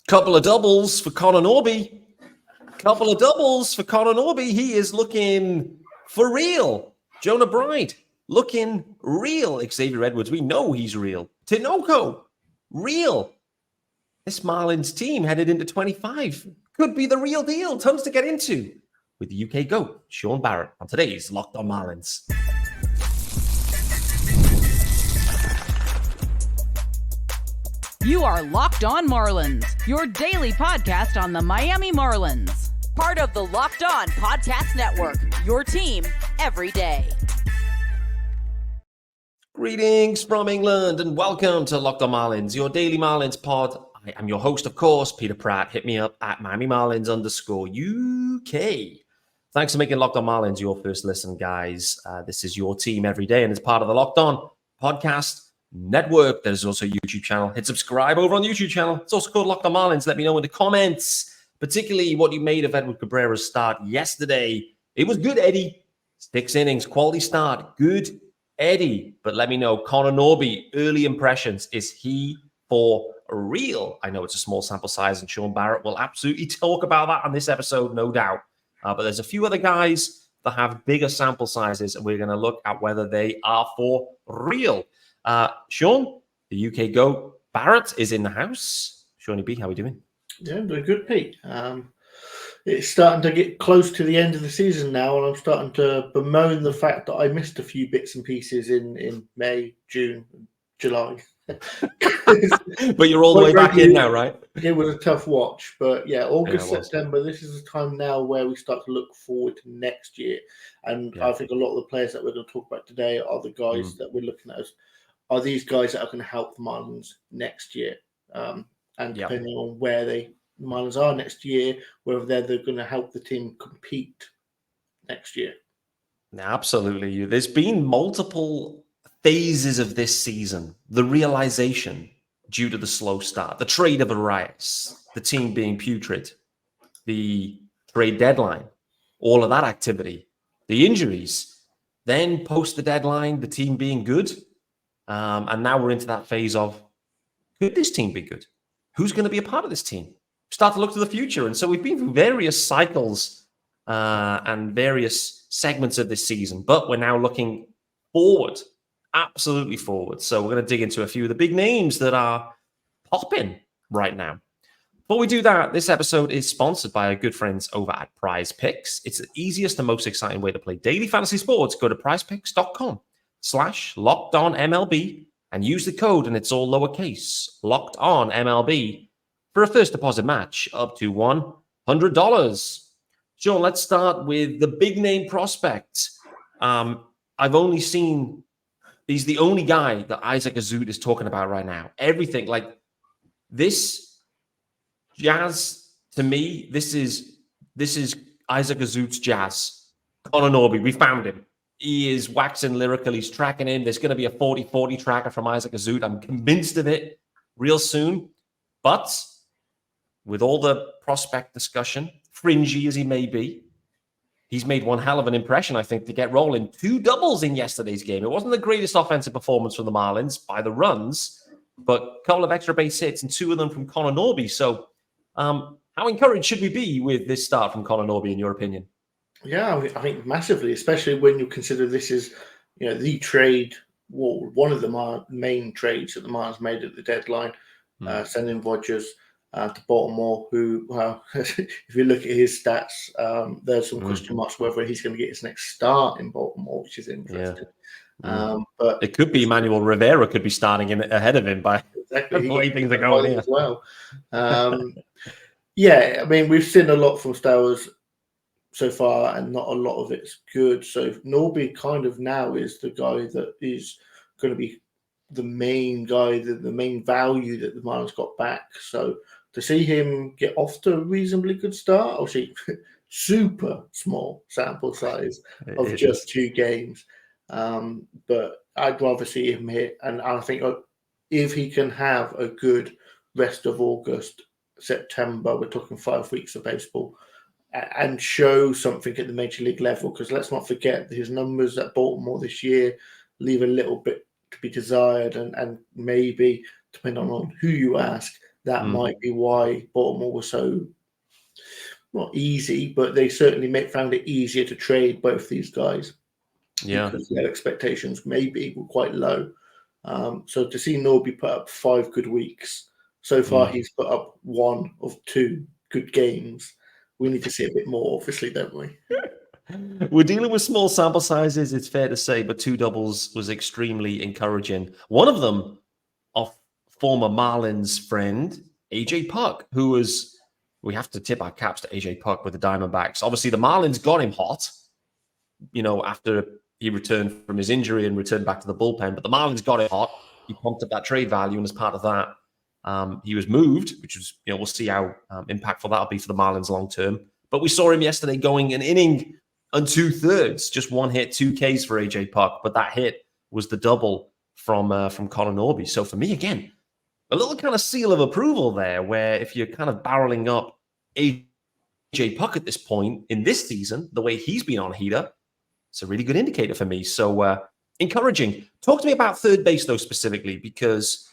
Couple of doubles for Connor Norby. He is looking for real. Jonah Bride looking real. Xavier Edwards, we know he's real. Tinoco, real. This Marlins team headed into 25 could be the real deal. Tons to get into with the UK GOAT, Sean Barrett, on today's Locked On Marlins. You are Locked On Marlins, your daily podcast on the Miami Marlins. Part of the Locked On Podcast Network, your team every day. Greetings from England and welcome to Locked On Marlins, your daily Marlins pod. I am your host, of course, Peter Pratt. Hit me up at MiamiMarlins_UK. Thanks for making Locked On Marlins your first listen, guys. This is your team every day and it's part of the Locked On Podcast Network. There's also a YouTube channel. Hit subscribe over on the YouTube channel. It's also called Locked On Marlins. Let me know in the comments, particularly what you made of Edward Cabrera's start yesterday. It was good, Eddie. 6 innings, quality start. Good, Eddie. But let me know, Connor Norby, early impressions. Is he for real? I know it's a small sample size, and Sean Barrett will absolutely talk about that on this episode, no doubt. But there's a few other guys that have bigger sample sizes, and we're going to look at whether they are for real. Sean, the UK GOAT, Barrett is in the house. Shawnee B, how are we doing? Yeah, I'm doing good, Pete. It's starting to get close to the end of the season now, and I'm starting to bemoan the fact that I missed a few bits and pieces in May, June, July. But you're all the way back in now, right? It was a tough watch, but yeah, August, September, this is the time now where we start to look forward to next year. And I think a lot of the players that we're going to talk about today are the guys that we're looking at as are these guys that are going to help the Marlins next year. And depending on where the Marlins are next year, whether they're going to help the team compete next year. Absolutely. There's been multiple phases of this season. The realization due to the slow start, the trade of Arias, the team being putrid, the trade deadline, all of that activity, the injuries, then post the deadline, the team being good. And now we're into that phase of, could this team be good? Who's going to be a part of this team? Start to look to the future. And so we've been through various cycles and various segments of this season, but we're now looking forward, absolutely forward. So we're going to dig into a few of the big names that are popping right now. Before we do that, this episode is sponsored by our good friends over at PrizePicks. It's the easiest and most exciting way to play daily fantasy sports. Go to prizepicks.com/LockedOnMLB and use the code, and it's all lowercase, LockedOnMLB, for a first deposit match up to $100. Sean, let's start with the big name prospect. I've only seen, he's the only guy that Isaac Azut is talking about right now. Everything, like this Jazz, to me, this is Isaac Azut's Jazz. Connor Norby, we found him. He is waxing lyrical. He's tracking in. There's going to be a 40-40 tracker from Isaac Azut. I'm convinced of it real soon. But with all the prospect discussion, fringy as he may be, he's made one hell of an impression, I think, to get rolling. 2 doubles in yesterday's game. It wasn't the greatest offensive performance from the Marlins by the runs, but a couple of extra base hits and 2 of them from Connor Norby. So how encouraged should we be with this start from Connor Norby, in your opinion? Yeah, I think massively, especially when you consider this is, the trade, one of the main trades that the Marlins made at the deadline, sending Rogers to Baltimore, who, if you look at his stats, there's some question marks whether he's going to get his next start in Baltimore, which is interesting. But it could be Emmanuel Rivera could be starting ahead of him by the way things are going as well. I mean, we've seen a lot from Stowers so far, and not a lot of it's good. So Norby kind of now is the guy that is going to be the main guy, the main value that the Marlins got back. So to see him get off to a reasonably good start, obviously super small sample size of just 2 games. But I'd rather see him hit. And I think if he can have a good rest of August, September, we're talking 5 weeks of baseball, and show something at the major league level, because let's not forget that his numbers at Baltimore this year leave a little bit to be desired, and maybe, depending on who you ask, that might be why Baltimore was so not easy, but they certainly found it easier to trade both these guys because their expectations maybe were quite low. So to see Norby put up 5 good weeks, so far he's put up 1 of 2 good games. We need to see a bit more, obviously, don't we? We're dealing with small sample sizes, it's fair to say, but 2 doubles was extremely encouraging. One of them of former Marlins friend, AJ Puck, who was, we have to tip our caps to AJ Puck with the Diamondbacks. Obviously, the Marlins got him hot, after he returned from his injury and returned back to the bullpen, but the Marlins got him hot. He pumped up that trade value, and as part of that, he was moved, which was, we'll see how impactful that'll be for the Marlins long term. But we saw him yesterday going an inning and 2/3, just 1 hit, 2 Ks for AJ Puck. But that hit was the double from Connor Norby. So for me, again, a little kind of seal of approval there, where if you're kind of barreling up AJ Puck at this point in this season, the way he's been on heater, it's a really good indicator for me. So encouraging. Talk to me about third base, though, specifically, because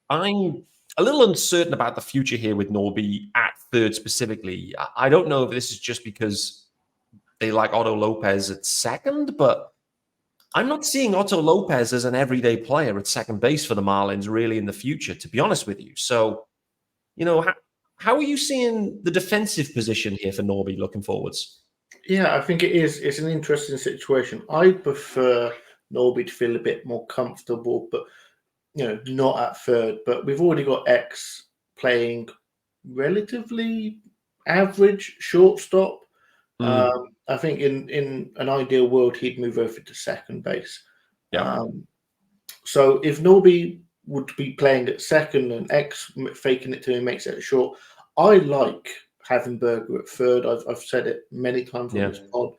I'm a little uncertain about the future here with Norby at third specifically. I don't know if this is just because they like Otto Lopez at second, but I'm not seeing Otto Lopez as an everyday player at second base for the Marlins really in the future, to be honest with you. So, how are you seeing the defensive position here for Norby looking forwards? Yeah, I think it is. It's an interesting situation. I prefer Norby to feel a bit more comfortable, but not at third. But we've already got X playing relatively average shortstop. I think in an ideal world, he'd move over to second base. Yeah. So if Norby would be playing at second and X faking it to him makes it at short, I like having Berger at third. I've said it many times on this pod.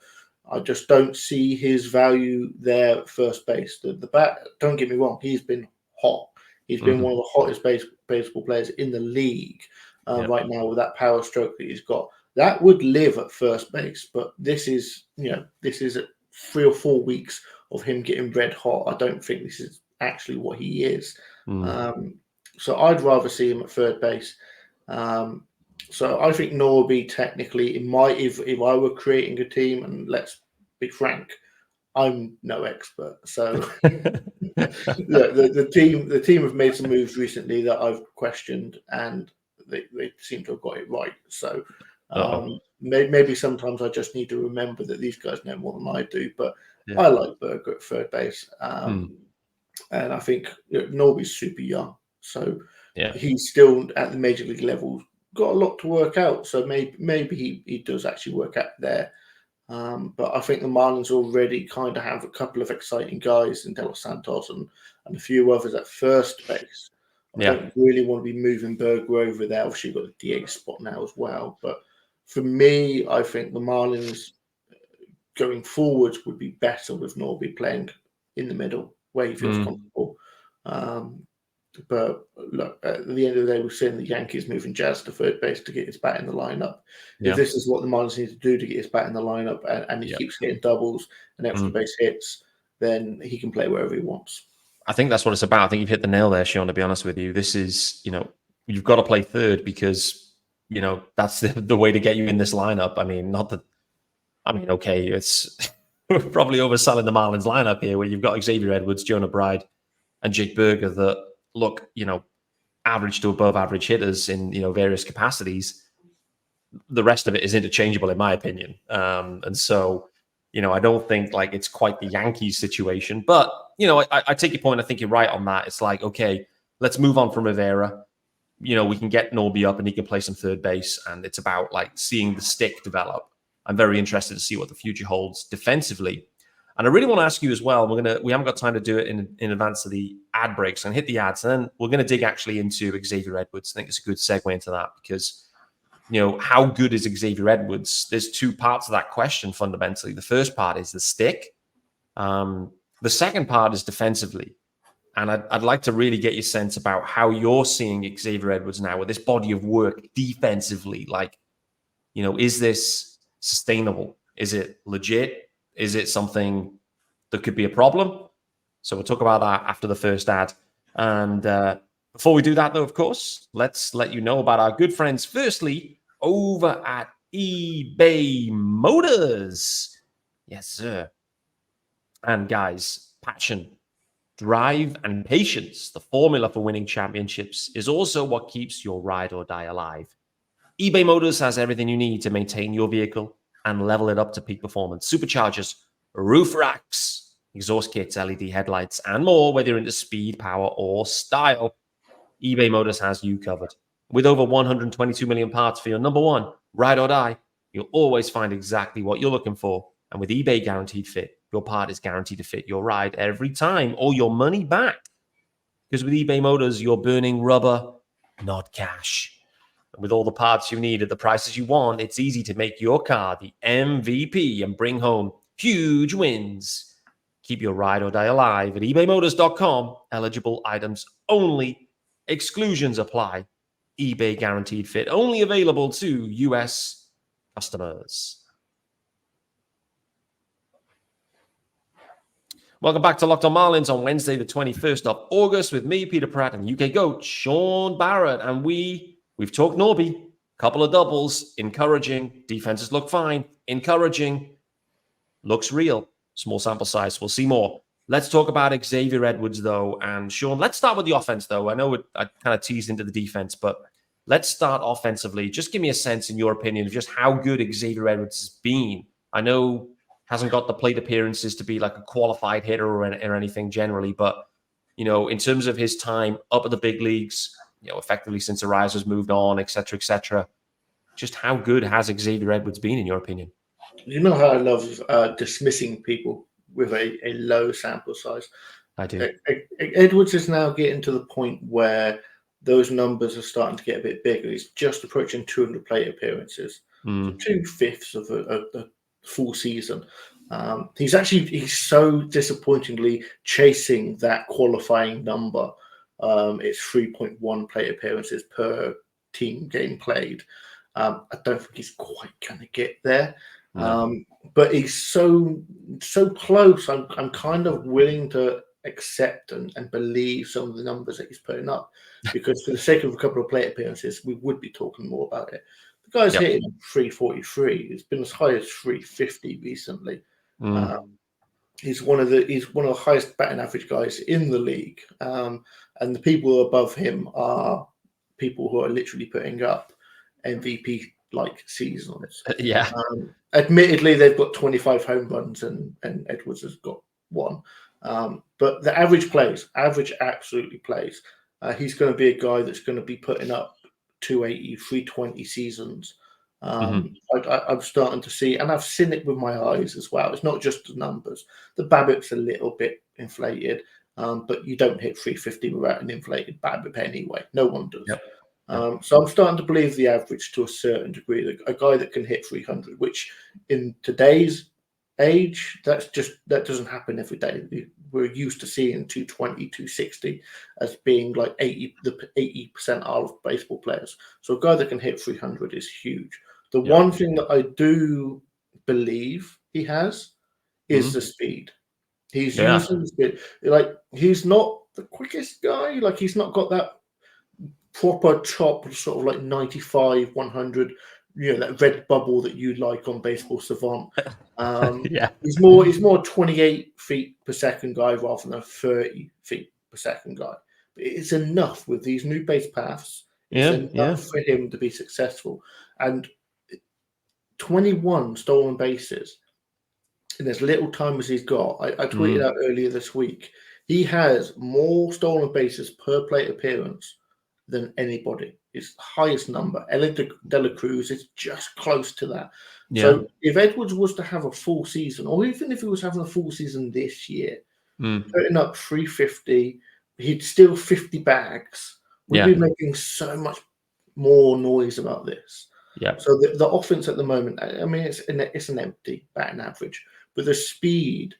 I just don't see his value there at first base. The bat, don't get me wrong, he's been hot. He's been one of the hottest baseball players in the league right now with that power stroke that he's got. That would live at first base, but this is 3 or 4 weeks of him getting red hot. I don't think this is actually what he is. So I'd rather see him at third base. So I think Norby technically, if I were creating a team, and let's be frank, I'm no expert. So the team have made some moves recently that I've questioned, and they seem to have got it right. So maybe sometimes I just need to remember that these guys know more than I do. But I like Berger at third base, and I think Norby's super young, so he's still at the major league level. Got a lot to work out, so maybe he does actually work out there. But I think the Marlins already kind of have a couple of exciting guys in De Los Santos and a few others at first base. I don't really want to be moving Berger over there. Obviously, you've got the DH spot now as well. But for me, I think the Marlins going forward would be better with Norby playing in the middle where he feels comfortable. But look, at the end of the day, we've seen the Yankees moving Jazz to third base to get his bat in the lineup. If this is what the Marlins need to do to get his bat in the lineup, and he keeps getting doubles and extra base hits, then he can play wherever he wants. I think that's what it's about. I think you've hit the nail there, Sean, to be honest with you. This is, you've got to play third because, that's the way to get you in this lineup. Okay, it's we're probably overselling the Marlins lineup here where you've got Xavier Edwards, Jonah Bride, and Jake Berger that look, average to above average hitters in, various capacities. The rest of it is interchangeable, in my opinion. And so, I don't think like it's quite the Yankees situation, but, I take your point. I think you're right on that. It's like, okay, let's move on from Rivera. We can get Norby up and he can play some third base. And it's about like seeing the stick develop. I'm very interested to see what the future holds defensively. And I really want to ask you as well, we haven't got time to do it in advance of the ad breaks and hit the ads. And then we're going to dig actually into Xavier Edwards. I think it's a good segue into that because, how good is Xavier Edwards? There's 2 parts of that question fundamentally. The first part is the stick. The second part is defensively. And I'd like to really get your sense about how you're seeing Xavier Edwards now with this body of work defensively. Like, is this sustainable? Is it legit? Is it something that could be a problem? So we'll talk about that after the first ad. And Before we do that, though, of course, let's let you know about our good friends. Firstly, over at eBay Motors. Yes, sir. And guys, passion, drive, and patience, the formula for winning championships, is also what keeps your ride or die alive. eBay Motors has everything you need to maintain your vehicle and level it up to peak performance. Superchargers, roof racks, exhaust kits, LED headlights, and more, whether you're into speed, power, or style. eBay Motors has you covered. With over 122 million parts for your number one ride or die, you'll always find exactly what you're looking for. And with eBay Guaranteed Fit, your part is guaranteed to fit your ride every time or your money back. Because with eBay Motors, you're burning rubber, not cash. And with all the parts you need at the prices you want, it's easy to make your car the MVP and bring home huge wins. Keep your ride or die alive at ebaymotors.com. Eligible items only. Exclusions apply. eBay Guaranteed Fit only available to U.S. customers. Welcome back to Locked On Marlins on Wednesday, the 21st of August, with me, Peter Pratt, and UK GOAT, Sean Barrett. And we've talked Norby, couple of doubles, encouraging. Defenses look fine, encouraging. Looks real. Small sample size. We'll see more. Let's talk about Xavier Edwards, though. And Sean, let's start with the offense, though. I know I kind of teased into the defense, but let's start offensively. Just give me a sense, in your opinion, of just how good Xavier Edwards has been. I know hasn't got the plate appearances to be like a qualified hitter or anything generally, but, you know, in terms of his time up at the big leagues, you know, effectively since Arias has moved on, et cetera, just how good has Xavier Edwards been, in your opinion? You know how I love dismissing people with a low sample size. I do. Edwards is now getting to the point where those numbers are starting to get a bit bigger. He's just approaching 200 plate appearances, 2/5 of a full season. He's so disappointingly chasing that qualifying number. It's 3.1 plate appearances per team game played. I don't think he's quite going to get there. No. But he's so close. I'm kind of willing to accept and believe some of the numbers that he's putting up, because for the sake of a couple of plate appearances, we would be talking more about it. The guy's hitting 343. It's been as high as 350 recently. He's one of the highest batting average guys in the league. And the people above him are people who are literally putting up MVP-like seasons. Yeah. Admittedly, they've got 25 home runs and Edwards has got 1. But the average absolutely plays. He's going to be a guy that's going to be putting up 280, 320 seasons. I'm starting to see, and I've seen it with my eyes as well. It's not just the numbers. The BABIP's a little bit inflated, but you don't hit 350 without an inflated BABIP anyway. No one does. Yep. So I'm starting to believe the average to a certain degree. A guy that can hit 300, which in today's age, that doesn't happen every day. We're used to seeing 220, 260 as being like 80% of baseball players. So a guy that can hit 300 is huge. The one thing that I do believe he has is the speed. He's using the speed. Like, he's not the quickest guy. Like, he's not got that proper top sort of like 95, 100, you know, that red bubble that you like on Baseball Savant. He's more 28 feet per second guy rather than a 30 feet per second guy. But it's enough with these new base paths. It's enough for him to be successful. And 21 stolen bases in as little time as he's got. I tweeted out earlier this week. He has more stolen bases per plate appearance than anybody. It's the highest number. Ellie De La Cruz is just close to that. Yeah. So if Edwards was to have a full season, or even if he was having a full season this year, putting up 350, he'd steal 50 bags. We'd be making so much more noise about this. Yeah. So the offense at the moment, I mean, it's an empty batting average, but the speed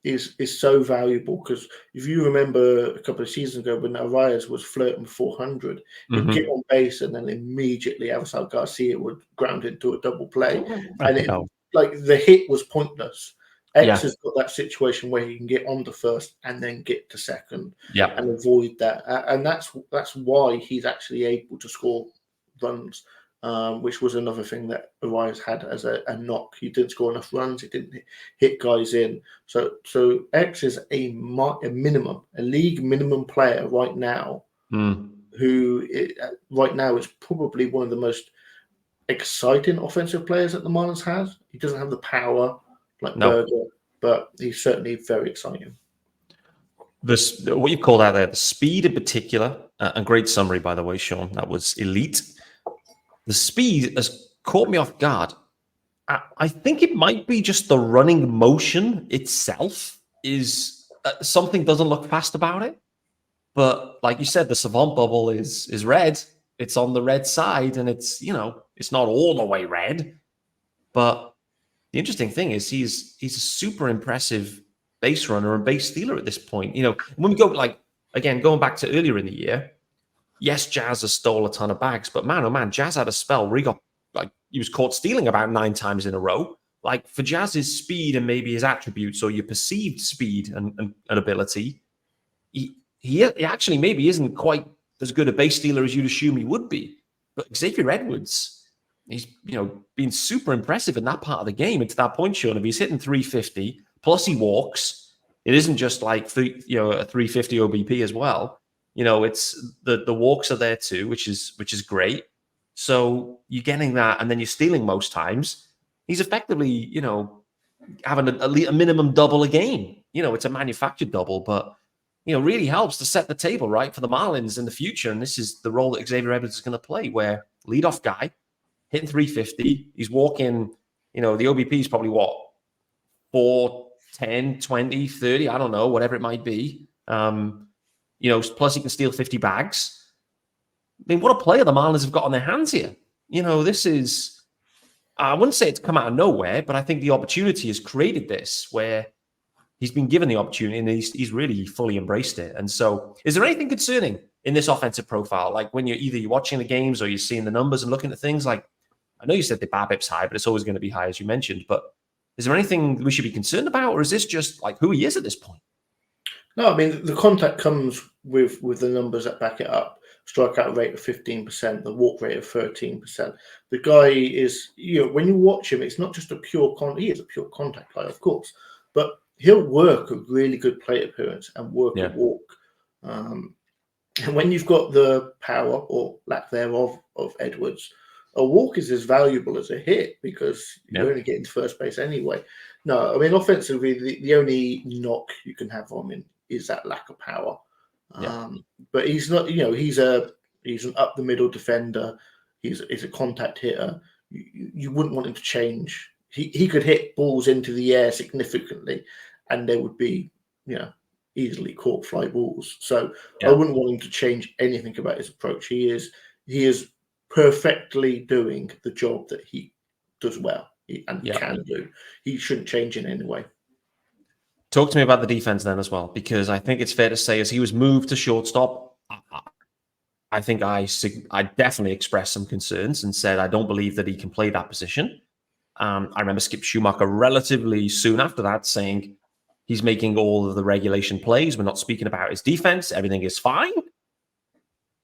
is so valuable, because if you remember a couple of seasons ago when Arias was flirting with 400, he'd get on base and then immediately Avisal Garcia would ground into a double play, and like the hit was pointless. X has got that situation where he can get on to first and then get to second and avoid that. And that's why he's actually able to score runs, which was another thing that Arias had as a knock. He didn't score enough runs. He didn't hit guys in. So X is a league minimum player right now, who right now is probably one of the most exciting offensive players that the Marlins has. He doesn't have the power like Berger, but he's certainly very exciting. What you called out there, the speed in particular, and great summary, by the way, Sean, that was elite. The speed has caught me off guard. I think it might be just the running motion itself is something doesn't look fast about it. But like you said, the savant bubble is red. It's on the red side, and it's not all the way red. But the interesting thing is he's a super impressive base runner and base stealer at this point. When we go going back to earlier in the year, yes, Jazz has stole a ton of bags, but man, oh man, Jazz had a spell where he was caught stealing about 9 times in a row. Like, for Jazz's speed and maybe his attributes or your perceived speed and ability, he actually maybe isn't quite as good a base stealer as you'd assume he would be. But Xavier Edwards, he's been super impressive in that part of the game. And to that point, Sean, if he's hitting 350 plus he walks, it isn't just like a 350 OBP as well. It's the walks are there too, which is great. So you're getting that, and then you're stealing most times. He's effectively having a minimum double a game. It's a manufactured double, but really helps to set the table right for the Marlins in the future. And this is the role that Xavier Edwards is going to play, where leadoff guy hitting 350, he's walking. The OBP is probably what, 4, 10, 20, 30, I don't know, whatever it might be. Plus he can steal 50 bags. I mean, what a player the Marlins have got on their hands here. This is, I wouldn't say it's come out of nowhere, but I think the opportunity has created this where he's been given the opportunity and he's really fully embraced it. And so is there anything concerning in this offensive profile? Like when you're watching the games or you're seeing the numbers and looking at things, like, I know you said the BABIP's high, but it's always going to be high, as you mentioned. But is there anything we should be concerned about, or is this just like who he is at this point? No, I mean, the contact comes with the numbers that back it up. Strikeout rate of 15%, the walk rate of 13%. The guy is, when you watch him, it's not just a pure he is a pure contact guy, of course, but he'll work a really good plate appearance and work a walk. And when you've got the power or lack thereof of Edwards, a walk is as valuable as a hit because you're only getting to first base anyway. No, I mean, offensively, the only knock you can have on him is that lack of power. But he's not, he's an up the middle defender. He's a contact hitter. You wouldn't want him to change. He could hit balls into the air significantly, and they would be, easily caught fly balls. So I wouldn't want him to change anything about his approach. He is perfectly doing the job that he does well and can do. He shouldn't change in any way. Talk to me about the defense then as well, because I think it's fair to say as he was moved to shortstop, I think I definitely expressed some concerns and said I don't believe that he can play that position. I remember Skip Schumacher relatively soon after that saying he's making all of the regulation plays. We're not speaking about his defense. Everything is fine.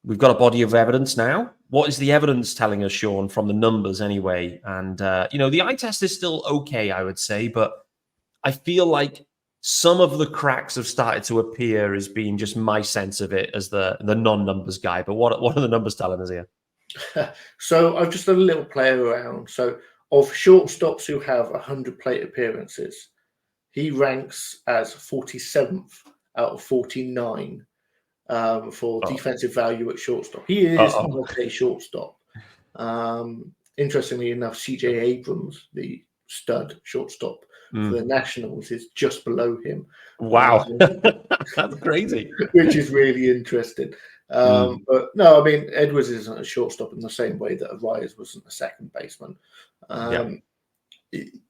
We've got a body of evidence now. What is the evidence telling us, Sean, from the numbers anyway? And, the eye test is still okay, I would say, but I feel like some of the cracks have started to appear as being just my sense of it as the non-numbers guy. But what are the numbers telling us here? So I've just done a little play around. So of shortstops who have 100 plate appearances, he ranks as 47th out of 49 for defensive value at shortstop. He is not a shortstop. Interestingly enough, CJ Abrams, the stud shortstop for the Nationals, is just below him. Wow. That's crazy. Which is really interesting. But no, I mean, Edwards isn't a shortstop in the same way that Arias wasn't a second baseman.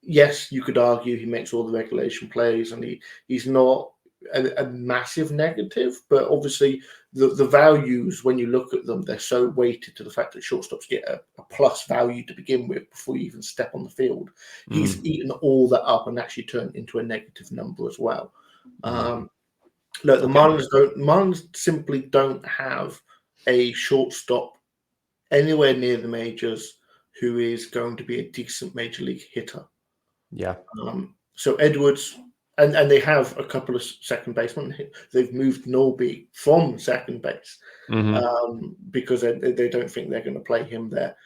Yes, you could argue he makes all the regulation plays and he's not a massive negative, but obviously the values, when you look at them, they're so weighted to the fact that shortstops get a plus value to begin with before you even step on the field. He's eaten all that up and actually turned into a negative number as well. Look, the Marlins simply don't have a shortstop anywhere near the majors who is going to be a decent major league hitter. Yeah. So Edwards, and they have a couple of second basemen. They've moved Norby from second base because they don't think they're going to play him there.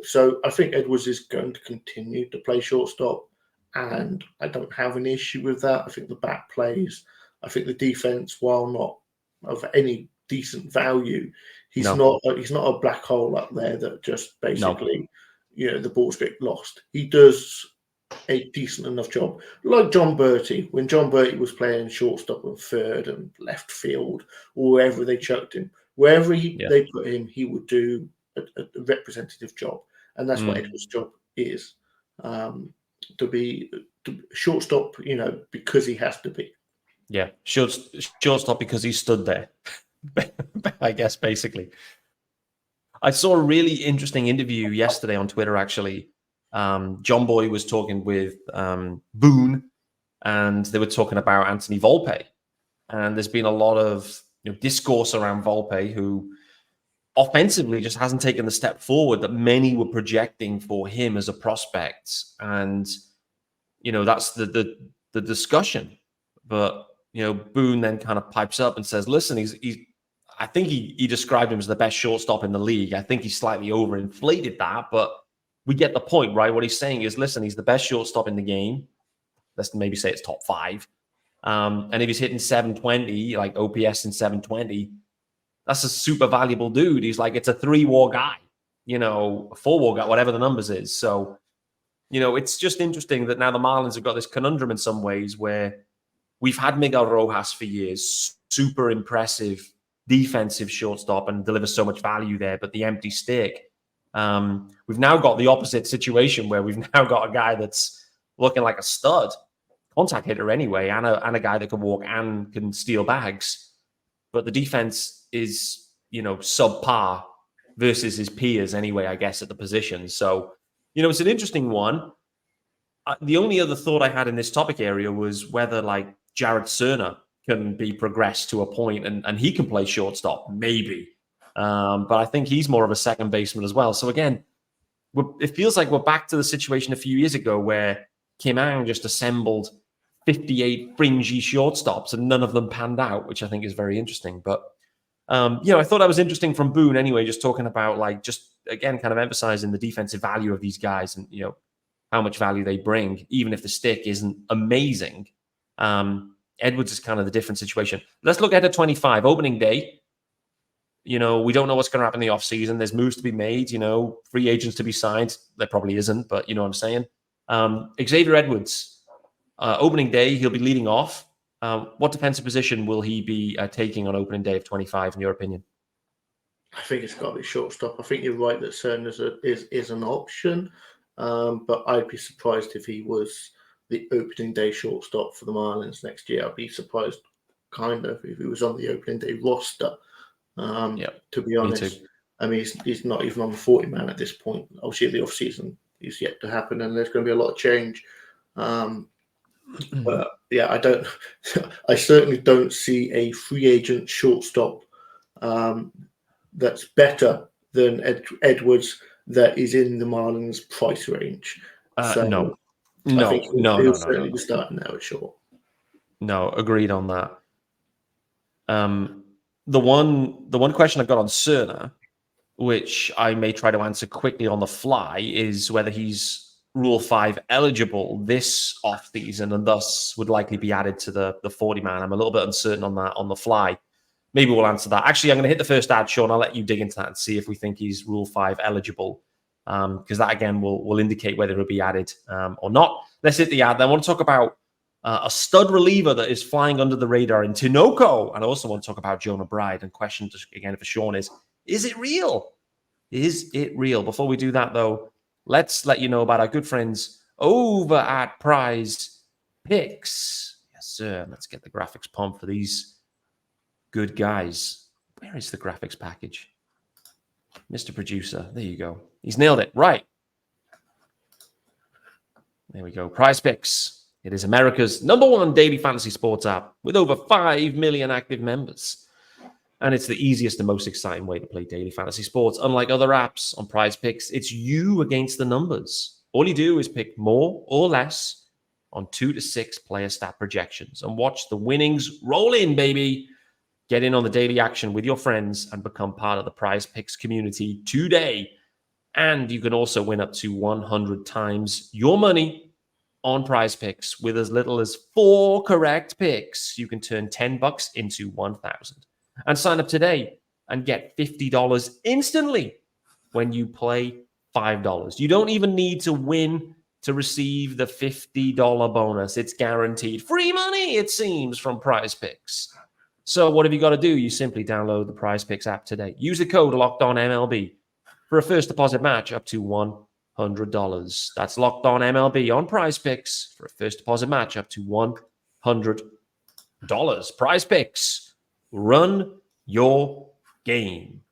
So I think Edwards is going to continue to play shortstop, and I don't have an issue with that. I think the bat plays. I think the defense, while not of any decent value, he's not a black hole up there that just basically, the balls get lost. He does a decent enough job, like John Bertie. When John Bertie was playing shortstop and third and left field, or wherever they chucked him, wherever they put him, he would do a representative job, and that's what Edwards' job is, to be shortstop. Because he has to be. Yeah, shortstop because he stood there. I guess basically. I saw a really interesting interview yesterday on Twitter, actually. John Boy was talking with Boone, and they were talking about Anthony Volpe. And there's been a lot of discourse around Volpe, who offensively just hasn't taken the step forward that many were projecting for him as a prospect. And that's the discussion. But Boone then kind of pipes up and says, "Listen, I think he described him as the best shortstop in the league. I think he slightly overinflated that, but we get the point, right? What he's saying is, listen, he's the best shortstop in the game. Let's maybe say it's top 5. And if he's hitting 720, like OPS in 720, that's a super valuable dude. He's like, it's a 3-WAR guy, a 4-WAR guy, whatever the numbers is. So, it's just interesting that now the Marlins have got this conundrum in some ways where we've had Miguel Rojas for years, super impressive defensive shortstop and delivers so much value there, but the empty stick. We've now got the opposite situation where we've now got a guy that's looking like a stud, contact hitter anyway, and a guy that can walk and can steal bags. But the defense is, subpar versus his peers anyway, I guess, at the position. So, it's an interesting one. The only other thought I had in this topic area was whether, like, Jared Cerner can be progressed to a point and he can play shortstop, maybe. But I think he's more of a second baseman as well. So again, it feels like we're back to the situation a few years ago where Kim Ang just assembled 58 fringy shortstops and none of them panned out, which I think is very interesting. But, I thought that was interesting from Boone anyway, just talking about, like, just, again, kind of emphasizing the defensive value of these guys and, how much value they bring, even if the stick isn't amazing. Edwards is kind of the different situation. Let's look ahead at 25, opening day. We don't know what's going to happen in the offseason. There's moves to be made, free agents to be signed. There probably isn't, but you know what I'm saying? Xavier Edwards, opening day, he'll be leading off. What defensive position will he be taking on opening day of 25, in your opinion? I think it's got to be shortstop. I think you're right that Cerner is an option, but I'd be surprised if he was the opening day shortstop for the Marlins next year. I'd be surprised, kind of, if he was on the opening day roster. To be honest, I mean, he's not even on the 40-man at this point. Obviously, the offseason is yet to happen, and there's going to be a lot of change. But yeah, I certainly don't see a free agent shortstop that's better than Edwards that is in the Marlins price range. No. He'll certainly be starting now at short. No, agreed on that. The one question I've got on Cerner, which I may try to answer quickly on the fly, is whether he's Rule 5 eligible this offseason and thus would likely be added to the 40-man. I'm a little bit uncertain on that on the fly. Maybe we'll answer that. Actually, I'm going to hit the first ad, Sean. I'll let you dig into that and see if we think he's Rule 5 eligible, because that, again, will indicate whether he'll be added or not. Let's hit the ad. Then I want to talk about a stud reliever that is flying under the radar in Tinoco. And I also want to talk about Jonah Bride. And question, again, for Sean is it real? Is it real? Before we do that, though, let's let you know about our good friends over at PrizePicks. Yes, sir. Let's get the graphics pumped for these good guys. Where is the graphics package? Mr. Producer. There you go. He's nailed it. Right. There we go. PrizePicks. It is America's #1 daily fantasy sports app with over 5 million active members. And it's the easiest and most exciting way to play daily fantasy sports. Unlike other apps on PrizePicks, it's you against the numbers. All you do is pick more or less on 2 to 6 player stat projections and watch the winnings roll in, baby. Get in on the daily action with your friends and become part of the PrizePicks community today. And you can also win up to 100 times your money on PrizePicks with as little as 4 correct picks. You can turn $10 into 1,000. And sign up today and get $50 instantly when you play $5. You don't even need to win to receive the $50 bonus. It's guaranteed. Free money, it seems, from PrizePicks. So what have you got to do? You simply download the PrizePicks app today. Use the code LOCKEDONMLB for a first deposit match up to $100. That's LOCKEDONMLB on PrizePicks for a first deposit match up to $100. PrizePicks. Run your game.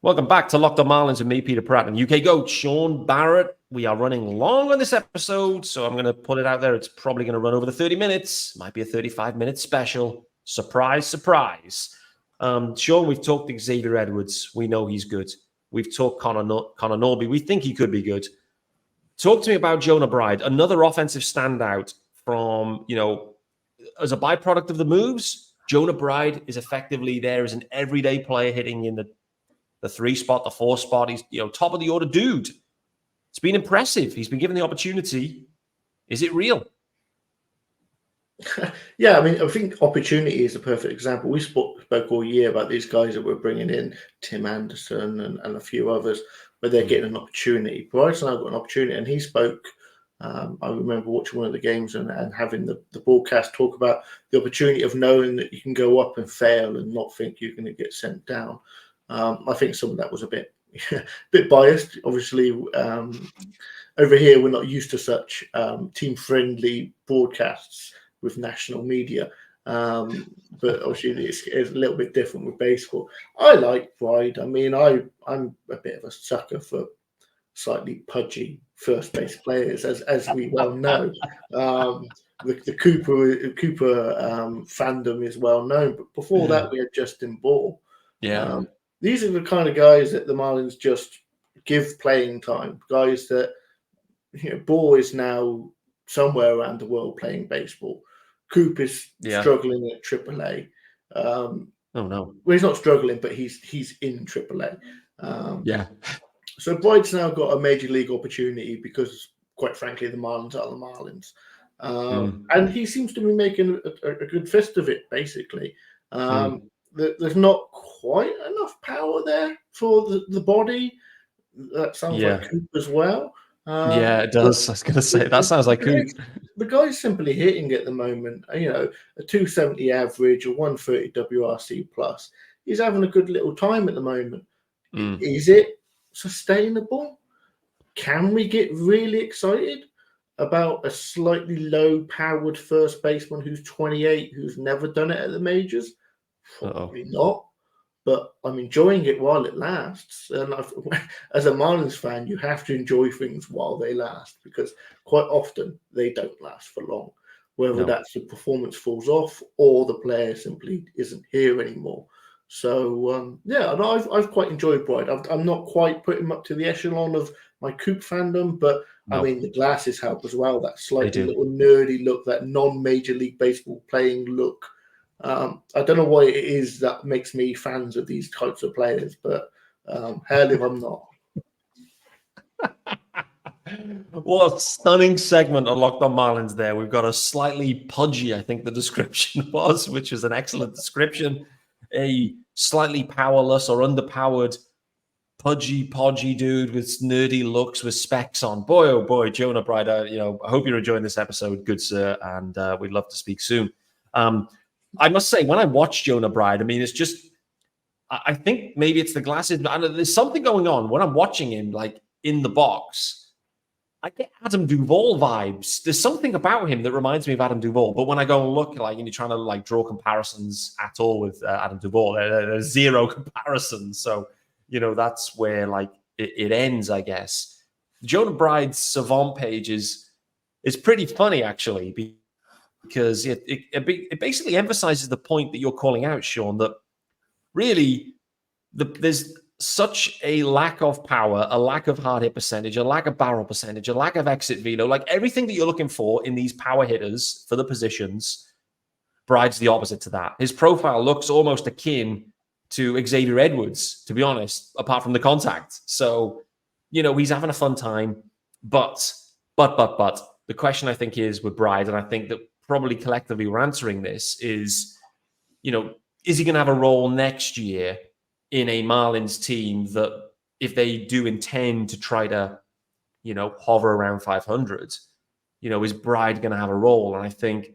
Welcome back to Locked On Marlins with me, Peter Pratt, and UK GOAT, Sean Barrett. We are running long on this episode, so I'm going to put it out there. It's probably going to run over the 30 minutes. Might be a 35-minute special. Surprise, surprise. Sean, we've talked Xavier Edwards. We know he's good. We've talked Connor Norby. We think he could be good. Talk to me about Jonah Bride, another offensive standout from, as a byproduct of the moves. Jonah Bride is effectively there as an everyday player hitting in the 3 spot, the 4 spot. He's, top of the order dude. It's been impressive. He's been given the opportunity. Is it real? Yeah, I think opportunity is a perfect example. We spoke all year about these guys that we're bringing in, Tim Anderson and a few others, but they're getting an opportunity. Bryce and I got an opportunity, and he spoke. I remember watching one of the games and having the broadcast talk about the opportunity of knowing that you can go up and fail and not think you're going to get sent down. I think some of that was a bit biased. Obviously, over here, we're not used to such team-friendly broadcasts with national media. But obviously, it's a little bit different with baseball. I like Bride. I'm a bit of a sucker for slightly pudgy first base players, as we well know. The Cooper fandom is well known. But before that, we had Justin Ball. Yeah. These are the kind of guys that the Marlins just give playing time. Guys that, Ball is now somewhere around the world playing baseball. Coop is struggling at AAA. Oh no! Well, he's not struggling, but he's in AAA. So Bride's now got a major league opportunity because, quite frankly, the Marlins are the Marlins, and he seems to be making a good fist of it. Basically, there's not quite enough power there for the body. That sounds like Coop as well. It does. I was going to say, that sounds like Coop. The guy's simply hitting at the moment, a 270 average, a 130 WRC plus. He's having a good little time at the moment. Is it sustainable? Can we get really excited about a slightly low-powered first baseman who's 28, who's never done it at the majors? Probably not. But I'm enjoying it while it lasts. And as a Marlins fan, you have to enjoy things while they last, because quite often they don't last for long. Whether that's the performance falls off or the player simply isn't here anymore. So, I've quite enjoyed Bride. I'm not quite putting him up to the echelon of my Coop fandom, but the glasses help as well. That slightly little nerdy look, that non-Major League Baseball playing look. I don't know what it is that makes me fans of these types of players, but hell if I'm not. What a stunning segment on Locked On Marlins there. We've got a slightly pudgy, I think the description was, which is an excellent description. A slightly powerless or underpowered, podgy dude with nerdy looks with specs on. Boy, oh boy, Jonah Bride, I hope you're enjoying this episode, good sir, and we'd love to speak soon. I must say, when I watch Jonah Bride, it's just, I think maybe it's the glasses. There's something going on when I'm watching him, like in the box. I get Adam Duvall vibes. There's something about him that reminds me of Adam Duvall. But when I go and look, like, and you're trying to like draw comparisons at all with Adam Duvall, there's zero comparisons. So, that's where like it ends, I guess. Jonah Bride's Savant page is pretty funny, actually, because it basically emphasizes the point that you're calling out, Sean, that really there's such a lack of power, a lack of hard hit percentage, a lack of barrel percentage, a lack of exit velo, like everything that you're looking for in these power hitters for the positions. Bride's the opposite to that. His profile looks almost akin to Xavier Edwards, to be honest, apart from the contact. So, he's having a fun time. But the question I think is with Bride, and I think that probably collectively we're answering this, is, is he going to have a role next year in a Marlins team that, if they do intend to try to, hover around 500, is Bride going to have a role? And I think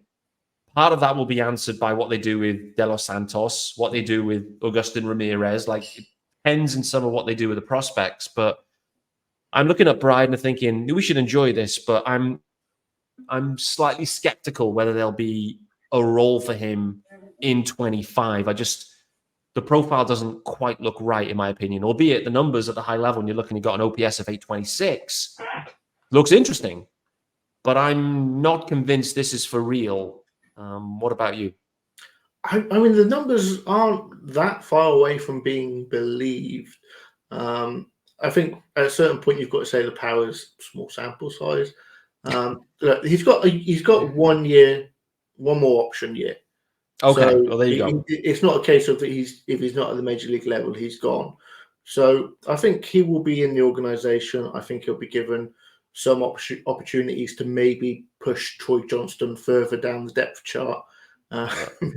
part of that will be answered by what they do with De Los Santos, what they do with Augustin Ramirez. Like, it depends in some of what they do with the prospects. But I'm looking at Bride and thinking we should enjoy this, but I'm slightly skeptical whether there'll be a role for him in 25. The profile doesn't quite look right, in my opinion, albeit the numbers at the high level, and you're looking, you've got an OPS of 826. Looks interesting, but I'm not convinced this is for real. What about you? I mean, the numbers aren't that far away from being believed. I think at a certain point, you've got to say the power is small sample size. Look, he's got 1 year, one more option year. Okay, so well, there you go. It's not a case of that if he's not at the major league level, he's gone. So I think he will be in the organization. I think he'll be given some opportunities to maybe push Troy Johnston further down the depth chart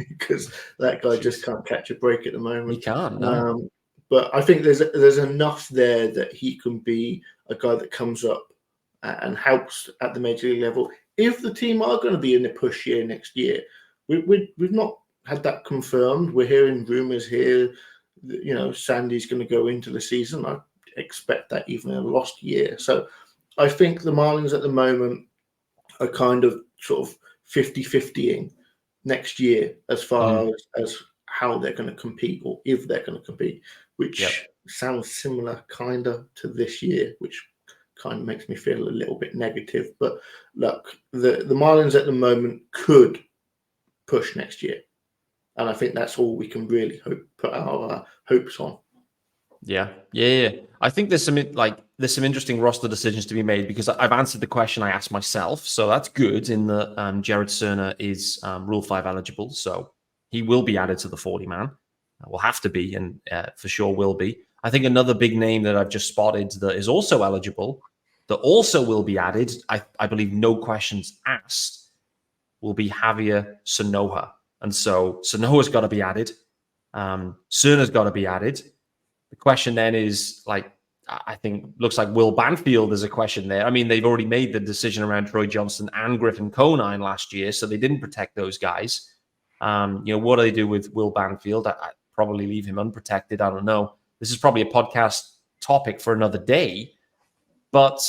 because that guy just can't catch a break at the moment. He can't, no. But I think there's enough there that he can be a guy that comes up and helps at the major league level. If the team are going to be in the push year next year, we've not had that confirmed. We're hearing rumors here that, Sandy's going to go into the season. I expect that even in a lost year. So I think the Marlins at the moment are kind of sort of 50-50ing next year as far as how they're going to compete, or if they're going to compete, which sounds similar kind of to this year, which kind of makes me feel a little bit negative. But look, the Marlins at the moment could push next year, and I think that's all we can really put our hopes on. Yeah. I think there's some interesting roster decisions to be made, because I've answered the question I asked myself, so that's good. In that Jared Cerner is Rule 5 eligible, so he will be added to the 40-man. Will have to be, and for sure will be. I think another big name that I've just spotted that is also eligible, that also will be added, I believe, no questions asked, will be Javier Sanoja. And so Sanoja's got to be added. Cerner's got to be added. The question then is, I think, looks like Will Banfield is a question there. I mean, they've already made the decision around Troy Johnston and Griffin Conine last year, so they didn't protect those guys. What do they do with Will Banfield? I'd probably leave him unprotected. I don't know. This is probably a podcast topic for another day, but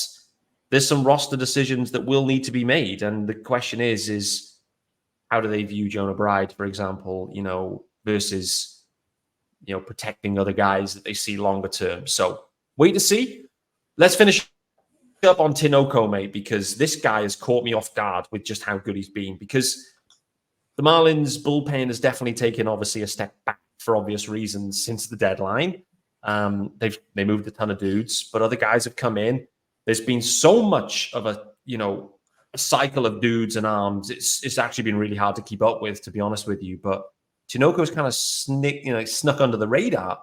there's some roster decisions that will need to be made. And the question is how do they view Jonah Bride, for example, versus, protecting other guys that they see longer term. So wait to see. Let's finish up on Tinoco, mate, because this guy has caught me off guard with just how good he's been, because the Marlins bullpen has definitely taken, obviously, a step back for obvious reasons since the deadline. They moved a ton of dudes, but other guys have come in. There's been so much of a cycle of dudes and arms. It's actually been really hard to keep up with, to be honest with you. But Tinoco's kind of snuck under the radar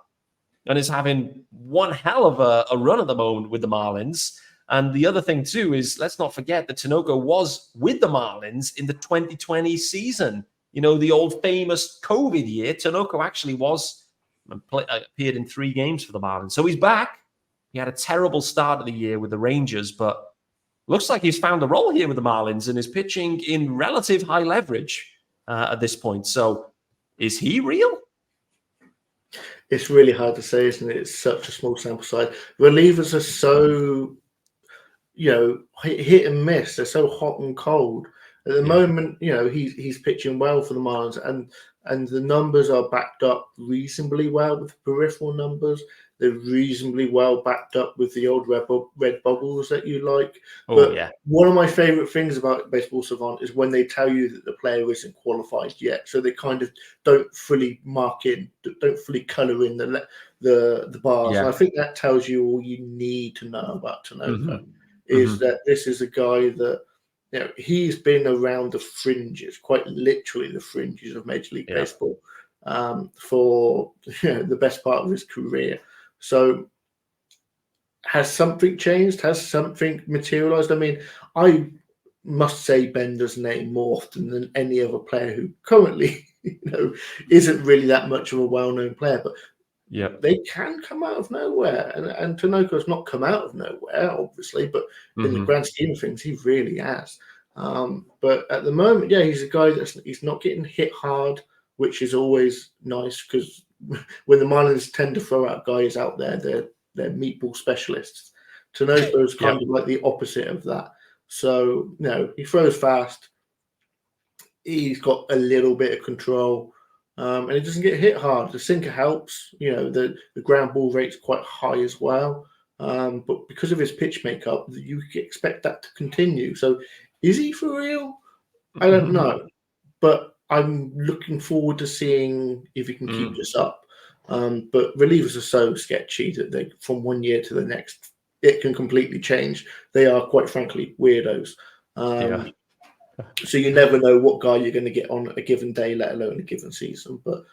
and is having one hell of a run at the moment with the Marlins. And the other thing, too, is let's not forget that Tinoco was with the Marlins in the 2020 season. The old famous COVID year. Tinoco actually appeared in 3 games for the Marlins. So he's back. He had a terrible start of the year with the Rangers, but looks like he's found a role here with the Marlins and is pitching in relative high leverage at this point. So is he real? It's really hard to say, isn't it? It's such a small sample size. Relievers are so hit and miss. They're so hot and cold. At the moment, he's pitching well for the Marlins, and the numbers are backed up reasonably well with the peripheral numbers. They're reasonably well backed up with the old red bubbles that you like. One of my favorite things about Baseball Savant is when they tell you that the player isn't qualified yet. So they kind of don't fully don't fully color in the bars. And I think that tells you all you need to know about Tanoka is that this is a guy that, he's been around the fringes, quite literally the fringes of Major League Baseball for the best part of his career. So has something changed? Has something materialized? I mean, I must say Bender's name more often than any other player who currently, isn't really that much of a well-known player, but they can come out of nowhere. And Tanoka's not come out of nowhere, obviously, but in the grand scheme of things, he really has. But at the moment, he's a guy he's not getting hit hard, which is always nice because when the Marlins tend to throw out guys out there, they're meatball specialists. Tanoka is kind of like the opposite of that. So, he throws fast. He's got a little bit of control, and he doesn't get hit hard. The sinker helps. The ground ball rate's quite high as well. But because of his pitch makeup, you expect that to continue. So, is he for real? I don't know. But I'm looking forward to seeing if he can keep this up. But relievers are so sketchy that from one year to the next, it can completely change. They are, quite frankly, weirdos. So you never know what guy you're going to get on a given day, let alone a given season. But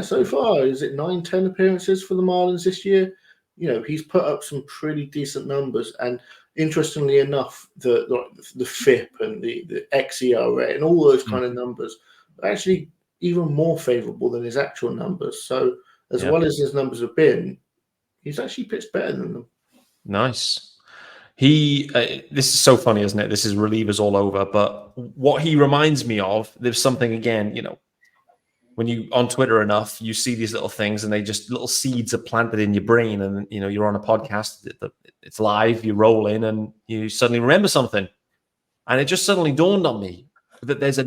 so far, is it 9-10 appearances for the Marlins this year? He's put up some pretty decent numbers. And interestingly enough, the FIP and the xERA and all those kind of numbers are actually even more favorable than his actual numbers. So as well as his numbers have been, he's actually pitched better than them. Nice. This is so funny, isn't it? This is relievers all over. But what he reminds me of, there's something again, when you on Twitter enough, you see these little things and they just little seeds are planted in your brain. And, you're on a podcast, it's live, you roll in and you suddenly remember something. And it just suddenly dawned on me that there's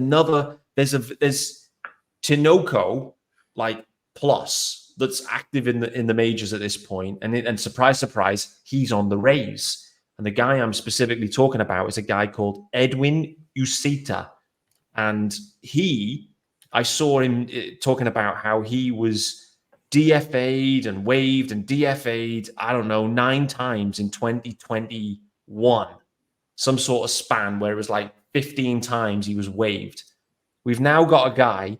Tinoco plus that's active in the majors at this point. And surprise, surprise, he's on the Rays. And the guy I'm specifically talking about is a guy called Edwin Uceta. And I saw him talking about how he was DFA'd and waived and DFA'd, 9 times in 2021. Some sort of span where it was 15 times he was waived. We've now got a guy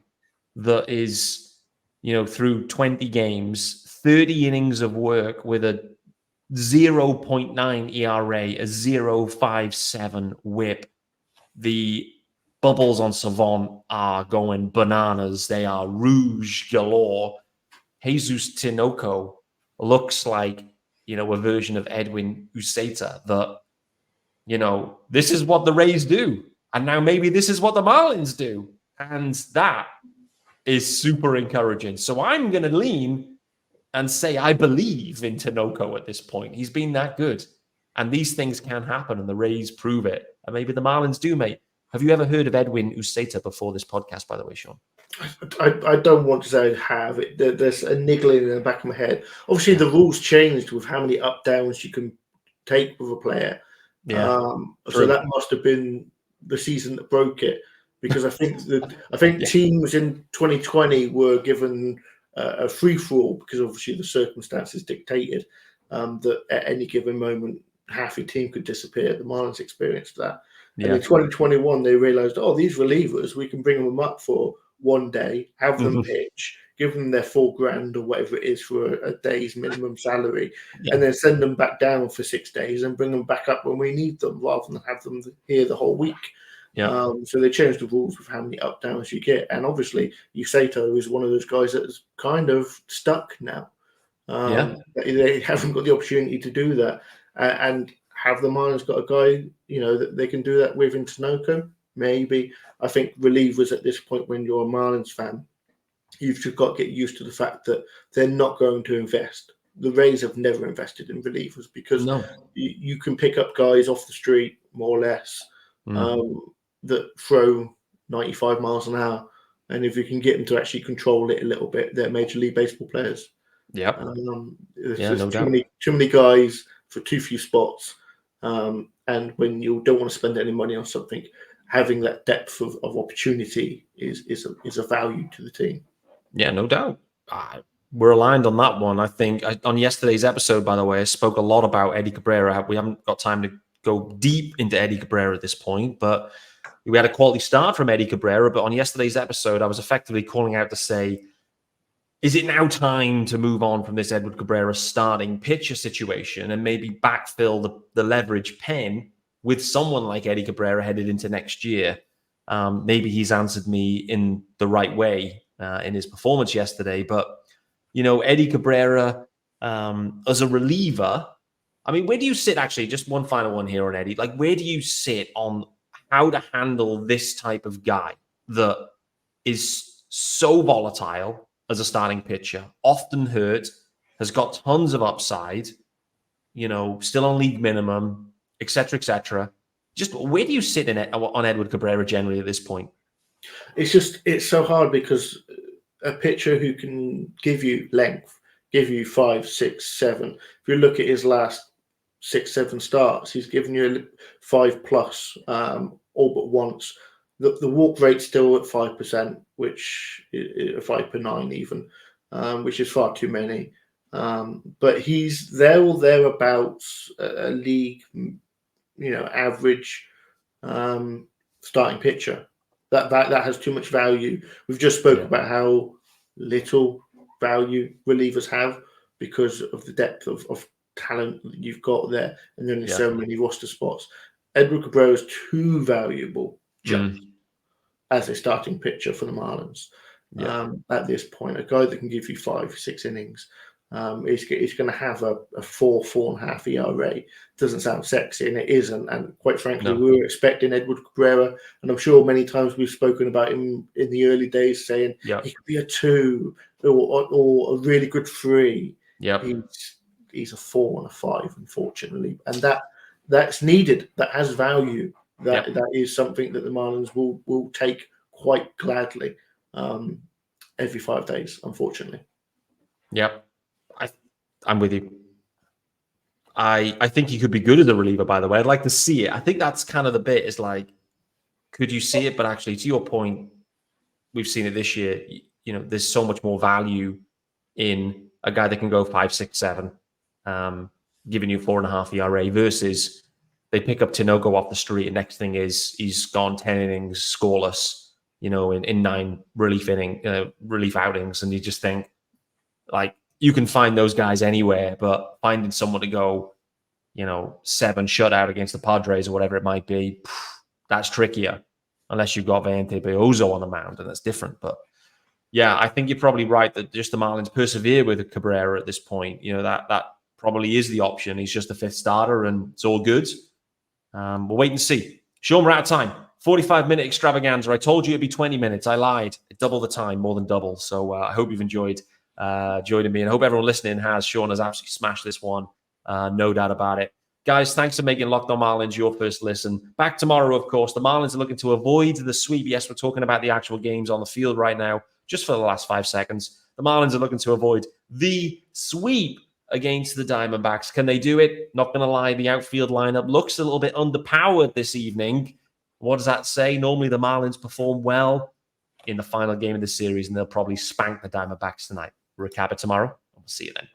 that is, through 20 games, 30 innings of work with a 0.9 ERA, a 0.57 whip. The bubbles on Savant are going bananas. They are rouge galore. Jesus Tinoco looks like, a version of Edwin Uceta that, this is what the Rays do. And now maybe this is what the Marlins do. And that is super encouraging. So I'm going to lean and say I believe in Tinoco at this point. He's been that good. And these things can happen, and the Rays prove it. And maybe the Marlins do, mate. Have you ever heard of Edwin Uceta before this podcast, by the way, Sean? I don't want to say I have. There's a niggling in the back of my head. Obviously, the rules changed with how many up-downs you can take with a player. So that must have been the season that broke it, because I think teams in 2020 were given a free-for-all because obviously the circumstances dictated that at any given moment, half your team could disappear. The Marlins experienced that. And in 2021, they realized, these relievers, we can bring them up for one day, have them pitch, give them their $4,000 or whatever it is for a day's minimum salary, and then send them back down for 6 days and bring them back up when we need them, rather than have them here the whole week. So they changed the rules with how many up downs you get, and obviously Uceta is one of those guys that is kind of stuck now. They haven't got the opportunity to do that, and have the Marlins got a guy that they can do that with in Tinoco? Maybe. I think relievers at this point, when you're a Marlins fan, you've just got to get used to the fact that they're not going to invest the Rays have never invested in relievers because No. you can pick up guys off the street, more or less, that throw 95 miles an hour. And if you can get them to actually control it a little bit, they're Major League Baseball players. Yep. There's too many guys for too few spots. And when you don't want to spend any money on something, having that depth of opportunity is a value to the team. Yeah, no doubt. We're aligned on that one. I think on yesterday's episode, by the way, I spoke a lot about Eddie Cabrera. We haven't got time to go deep into Eddie Cabrera at this point, but we had a quality start from Eddie Cabrera. But on yesterday's episode, I was effectively calling out to say, is it now time to move on from this Edward Cabrera starting pitcher situation and maybe backfill the leverage pen with someone like Eddie Cabrera headed into next year? Maybe he's answered me in the right way in his performance yesterday. But, Eddie Cabrera as a reliever, I mean, where do you sit? Actually, just one final one here on Eddie. Like, where do you sit on how to handle this type of guy that is so volatile as a starting pitcher, often hurt, has got tons of upside, still on league minimum, et cetera, Just where do you sit on Edward Cabrera generally at this point? It's so hard because a pitcher who can give you length, give you 5, 6, 7. If you look at his last 6, 7 starts, he's given you 5+, all but once. The walk rate's still at 5%, which is 5 per 9 even, which is far too many. But he's there or thereabouts a league, average starting pitcher. That has too much value. We've just spoken about how little value relievers have because of the depth of talent that you've got there, and then there's so many roster spots. Edward Cabrera is too valuable just as a starting pitcher for the Marlins at this point. A guy that can give you 5, 6 innings. He's going to have a 4.5 ERA. Doesn't sound sexy, and it isn't. And quite frankly, we were expecting Edward Cabrera, and I'm sure many times we've spoken about him in the early days, saying he could be a 2 or a really good 3. He's a 4 and a 5, unfortunately, and that's needed. That has value. That is something that the Marlins will take quite gladly every 5 days, unfortunately. Yep. I'm with you. I think he could be good as a reliever, by the way. I'd like to see it. I think that's kind of the bit is like, could you see it? But actually, to your point, we've seen it this year. There's so much more value in a guy that can go 5, 6, 7, giving you 4.5 ERA versus they pick up Tinoco off the street, and next thing is he's gone 10 innings scoreless, in 9 relief outings, and you just think, like, you can find those guys anywhere, but finding someone to go, 7 shutout against the Padres or whatever it might be, that's trickier unless you've got Vente Beozo on the mound, and that's different. But yeah, I think you're probably right that just the Marlins persevere with Cabrera at this point. That probably is the option. He's just the 5th starter, and it's all good. We'll wait and see. Sean, we're out of time. 45-minute extravaganza. I told you it'd be 20 minutes. I lied. Double the time, more than double. So I hope you've enjoyed joining me, and I hope everyone listening has. Sean has absolutely smashed this one, no doubt about it. Guys, thanks for making Locked On Marlins your first listen. Back tomorrow, of course. The Marlins are looking to avoid the sweep. Yes, we're talking about the actual games on the field right now, just for the last 5 seconds. The Marlins are looking to avoid the sweep against the Diamondbacks. Can they do it? Not going to lie, the outfield lineup looks a little bit underpowered this evening. What does that say? Normally, the Marlins perform well in the final game of the series, and they'll probably spank the Diamondbacks tonight. Recap it tomorrow. We'll see you then.